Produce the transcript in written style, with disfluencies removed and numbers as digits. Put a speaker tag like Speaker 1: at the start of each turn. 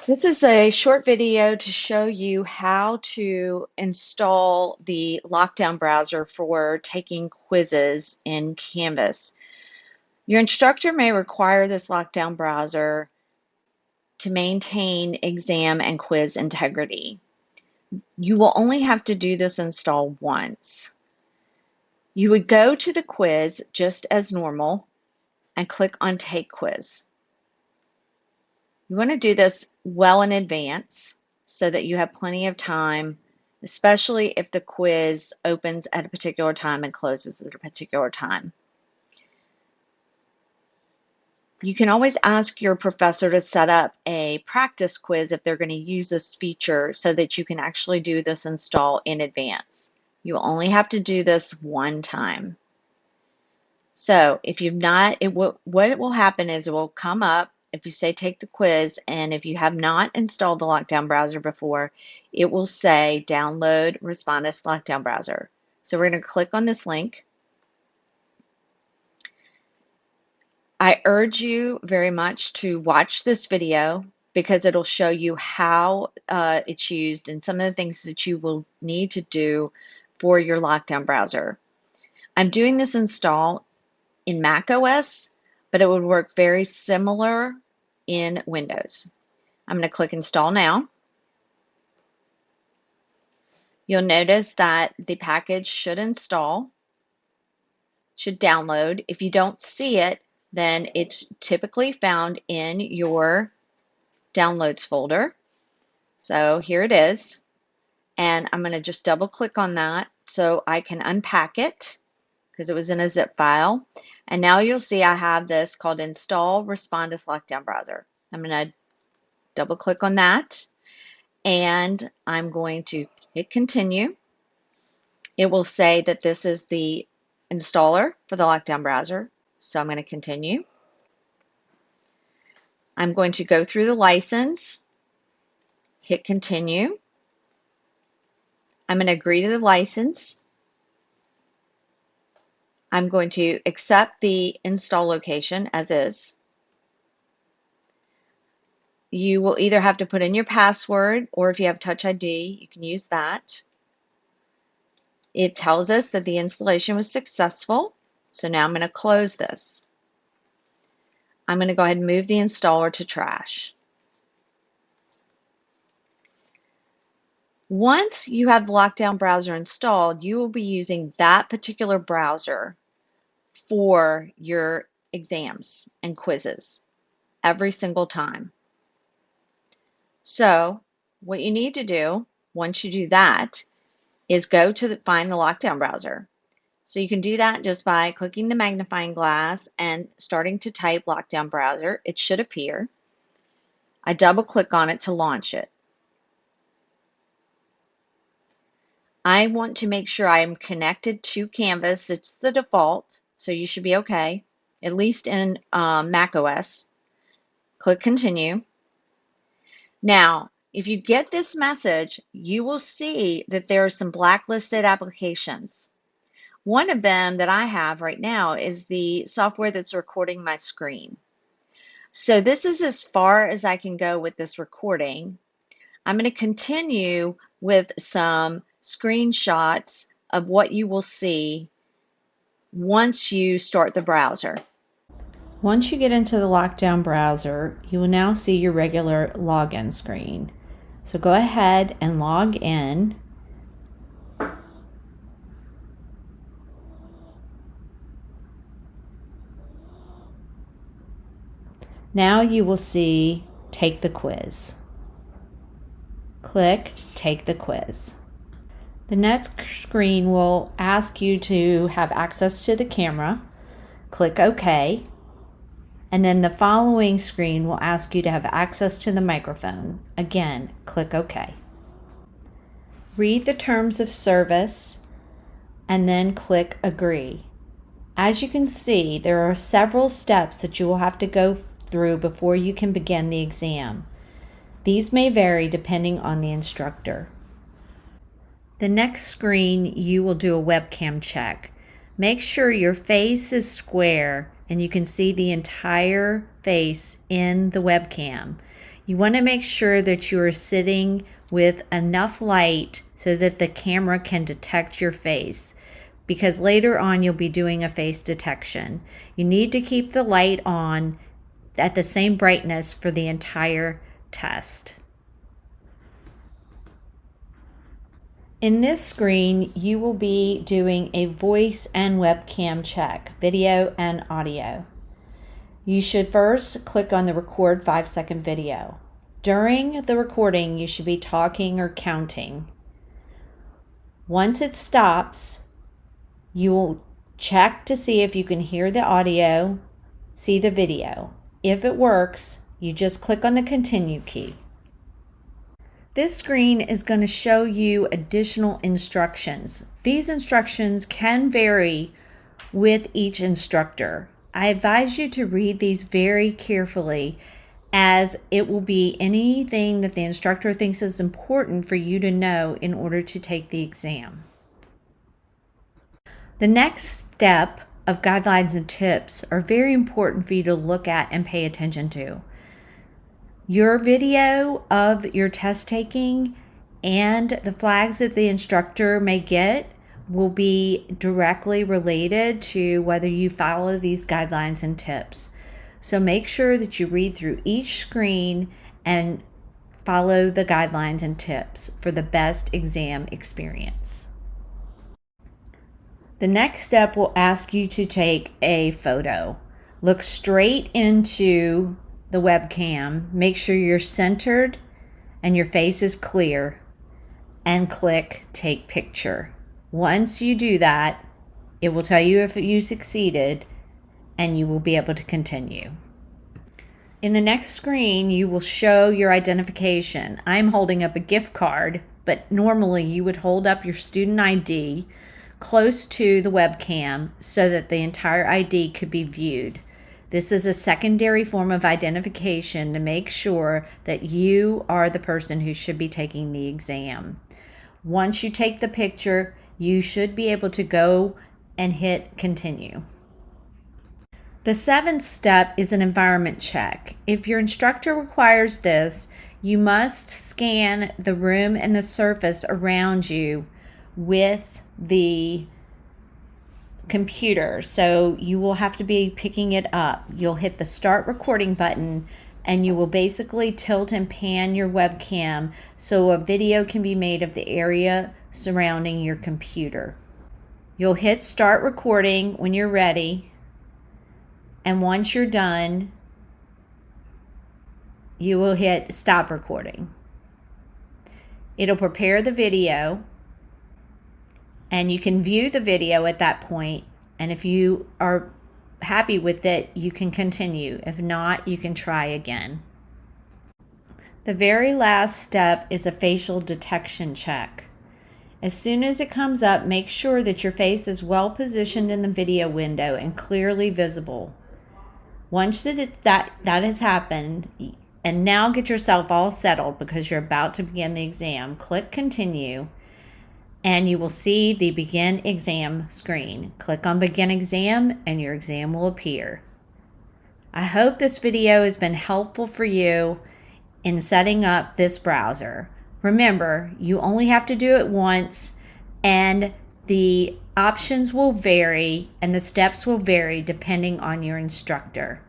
Speaker 1: This is a short video to show you how to install the Lockdown browser for taking quizzes in Canvas. Your instructor may require this Lockdown browser to maintain exam and quiz integrity. You will only have to do this install once. You would go to the quiz just as normal and click on Take Quiz. You want to do this well in advance so that you have plenty of time, especially if the quiz opens at a particular time and closes at a particular time. You can always ask your professor to set up a practice quiz if they're going to use this feature so that you can actually do this install in advance. You only have to do this one time. So if you've not, what will happen is it will come up if you say take the quiz, and if you have not installed the Lockdown browser before, it will say download Respondus Lockdown browser. So we're going to click on this link. I urge you very much to watch this video because it'll show you how it's used and some of the things that you will need to do for your Lockdown browser. I'm doing this install in Mac OS, but it would work very similar in Windows. I'm going to click Install Now. You'll notice that the package should install, should download. If you don't see it, then it's typically found in your Downloads folder. So here it is. And I'm going to just double click on that so I can unpack it because it was in a zip file. And now you'll see I have this called Install Respondus Lockdown Browser. I'm going to double click on that and I'm going to hit continue. It will say that this is the installer for the Lockdown browser. So I'm going to continue. I'm going to go through the license, hit continue. I'm going to agree to the license. I'm going to accept the install location as is. You will either have to put in your password, or if you have Touch ID, you can use that. It tells us that the installation was successful. So now I'm going to close this. I'm going to go ahead and move the installer to trash. Once you have the Lockdown browser installed, you will be using that particular browser for your exams and quizzes every single time. So what you need to do once you do that is go to find the Lockdown browser. So you can do that just by clicking the magnifying glass and starting to type Lockdown browser. It should appear. I double click on it to launch it. I want to make sure I am connected to Canvas. It's the default, so you should be okay, at least in Mac OS. Click continue. Now, if you get this message, you will see that there are some blacklisted applications. One of them that I have right now is the software that's recording my screen. So this is as far as I can go with this recording. I'm going to continue with some screenshots of what you will see once you start the browser.
Speaker 2: Once you get into the Lockdown browser, you will now see your regular login screen. So go ahead and log in. Now you will see Take the Quiz. Click Take the Quiz. The next screen will ask you to have access to the camera. Click OK. And then the following screen will ask you to have access to the microphone. Again, click OK. Read the terms of service and then click Agree. As you can see, there are several steps that you will have to go through before you can begin the exam. These may vary depending on the instructor. The next screen, you will do a webcam check. Make sure your face is square and you can see the entire face in the webcam. You want to make sure that you are sitting with enough light so that the camera can detect your face, because later on you'll be doing a face detection. You need to keep the light on at the same brightness for the entire test. In this screen, you will be doing a voice and webcam check, video and audio. You should first click on the record 5-second video. During the recording, you should be talking or counting. Once it stops, you will check to see if you can hear the audio, see the video. If it works, you just click on the continue key. This screen is going to show you additional instructions. These instructions can vary with each instructor. I advise you to read these very carefully, as it will be anything that the instructor thinks is important for you to know in order to take the exam. The next step of guidelines and tips are very important for you to look at and pay attention to. Your video of your test taking and the flags that the instructor may get will be directly related to whether you follow these guidelines and tips. So make sure that you read through each screen and follow the guidelines and tips for the best exam experience. The next step will ask you to take a photo. Look straight into the webcam, make sure you're centered and your face is clear, and click Take Picture. Once you do that, it will tell you if you succeeded and you will be able to continue. In the next screen, you will show your identification. I'm holding up a gift card, but normally you would hold up your student ID close to the webcam so that the entire ID could be viewed. This is a secondary form of identification to make sure that you are the person who should be taking the exam. Once you take the picture, you should be able to go and hit continue. The seventh step is an environment check. If your instructor requires this, you must scan the room and the surface around you with the computer. So you will have to be picking it up. You'll hit the start recording button and you will basically tilt and pan your webcam so a video can be made of the area surrounding your computer. You'll hit start recording when you're ready, and once you're done, you will hit stop recording. It'll prepare the video, and you can view the video at that point, and if you are happy with it, you can continue. If not, you can try again. The very last step is a facial detection check. As soon as it comes up, make sure that your face is well positioned in the video window and clearly visible. Once that has happened, and now get yourself all settled because you're about to begin the exam, click continue, and you will see the begin exam screen. Click on begin exam and your exam will appear. I hope this video has been helpful for you in setting up this browser. Remember, you only have to do it once, and the options will vary and the steps will vary depending on your instructor.